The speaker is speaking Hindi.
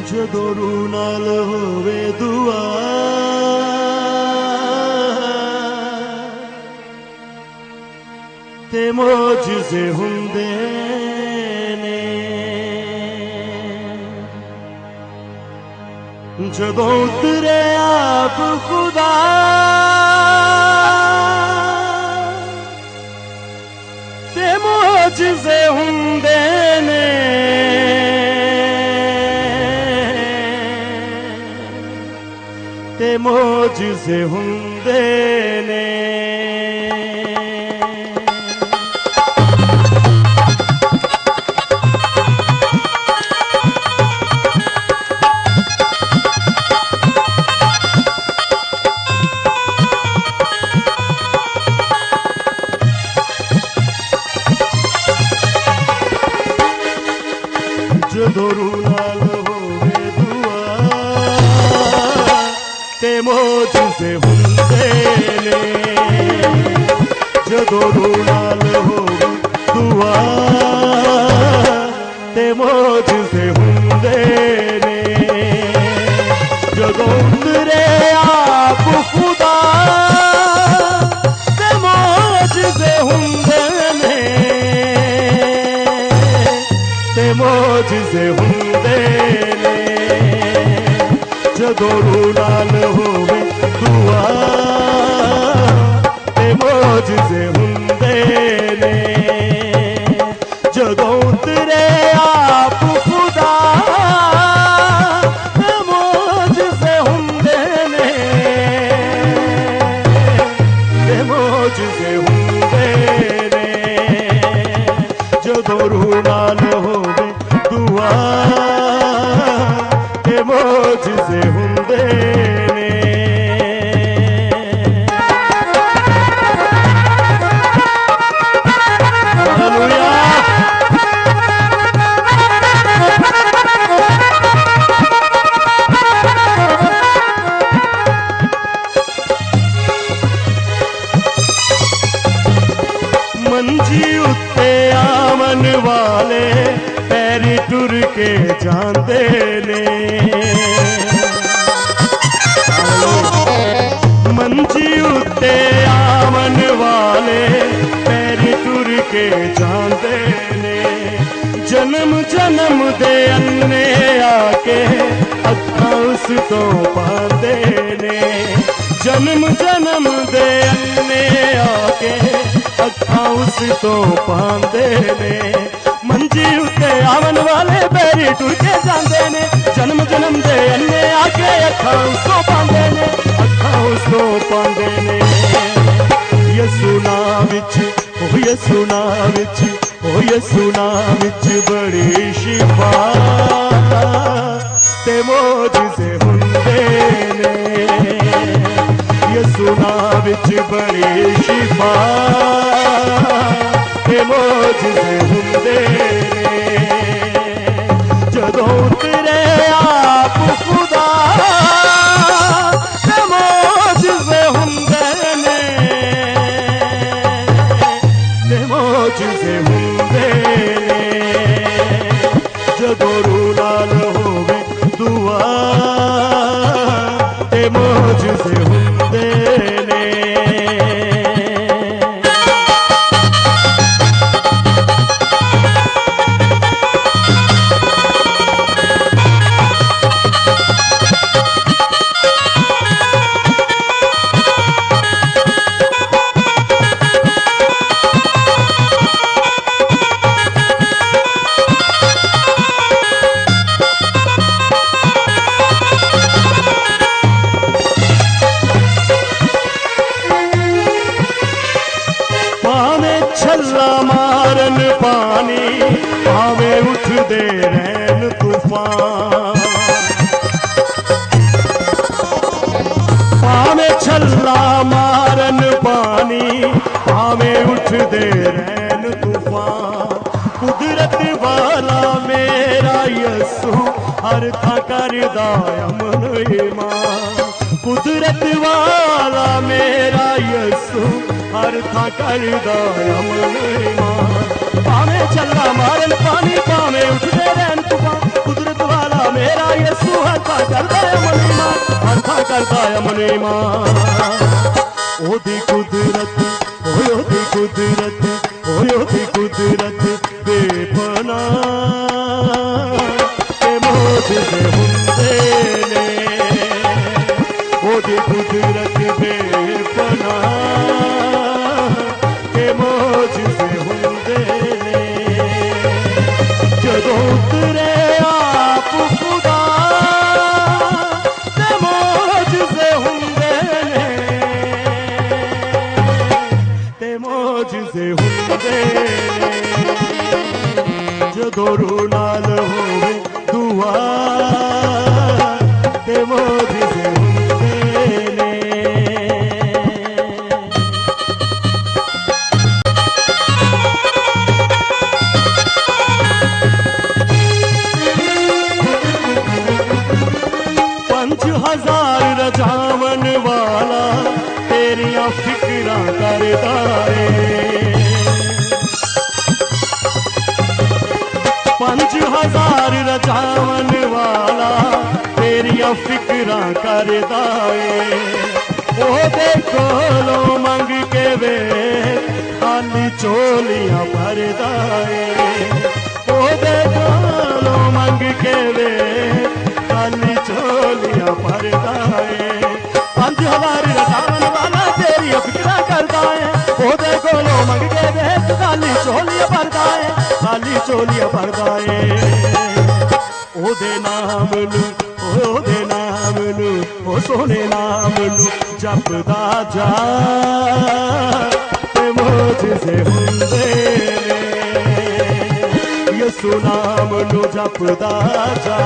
जदों रूह नाल होवे दुआ ते मोजज़े हुंदे ने। जदों उतरे आप खुदा ते मोजज़े हुंदे ने। ते मोजज़े हुंदे ने। जदों रूह नाल होवे दुआ ते मोजज़े हुंदे ने। जदों रूह नाल होवे दुआ ते मोजज़े हुंदे ने। जदों उतरे आप खुदा ते मोजज़े हुंदे ने। ते मोजज़े हुंदे ने। जदों रूह नाल होवे दुआ ते मोजज़े हुंदे ने। जदों उतरे आप खुदा ते मोजज़े हुंदे ने। ते मोजज़े हुंदे ने। जदों रूह नाल होवे दुआ ते मोजज़े हुंदे ने। हालेलुया। मंजी उत्ते आवन वाले पैरी टुर के जांदे ने। मंजी उत्ते आवन वाले पैरी टुर के जांदे ने। जन्म जन्म दे अन्ने आके अखां उस तो पांदे ने। जन्म जन्म दे अन्ने आके अखां उस तो पांदे ने। मंजी उत्ते आवन वाले पैरी टुर के जांदे ने। जन्म जन्म दे अन्ने आके अखां उस तो पांदे ने। अखां उस तो पांदे ने। यसू नाम विच ओ यसू नाम विच ओ यसू नाम विच बड़ी शिफा ते मोजज़े हुंदे ने। यसू नाम विच बड़ी शिफा ते मोजज़े हुंदे ने। जदों उतरे आप खुदा ते मोजज़े हुंदे ने। ते मोजज़े हुंदे ने। जदों रूह नाल होवे दुआ ते मोजज़े हुंदे ने। छल्ला मारन पानी भावे उठदे रहन तूफान। भावे छल्ला मारन पानी भावे उठदे रहन तूफान। कुदरत वाला मेरा यसू हर थां करदा अमन ईमान। कुदरत वाला मेरा यसू हर थां करदा अमन ईमान। भावे छल्ला मारन पानी भावे उठदे रहन तूफान। कुदरत वाला मेरा यसू हथा करदा अमली मान, हथा करदा अमली मान। ओदी कुदरत ओदी कुदरत ओदी कुदरत बेपनाह ते मोजज़े हुंदे ने, ओदी कुदरत बेपनाह ते मोजज़े हुंदे ने। जदों उतरे आप खुदा ते मोजज़े हुंदे ने, ते मोजज़े हुंदे ने। जदों रूह नाल होवे दुआ ते मोजज़े हुंदे ने। पंज हजार रजावन वाला तेरियां फिक्रां करदा है। पंज हजार रजावन वाला तेरियां फिक्रां करदा है। ओदे कोलों मंग के वे खाली झोलियां भरदा है। ओदे कोलों मंग के वे खाली झोलियां भरदा है। पंज हजार रजावन वाला तेरियां फिक्रां करदा है। ओदे कोलों मंग के वे खाली झोलियां भरदा है, खाली झोलियां भरदा है। ओदे नाम नू ओ सोने नाम नू जपदा जा ते मोजज़े हुंदे ने। यसू नाम नू जपदा जा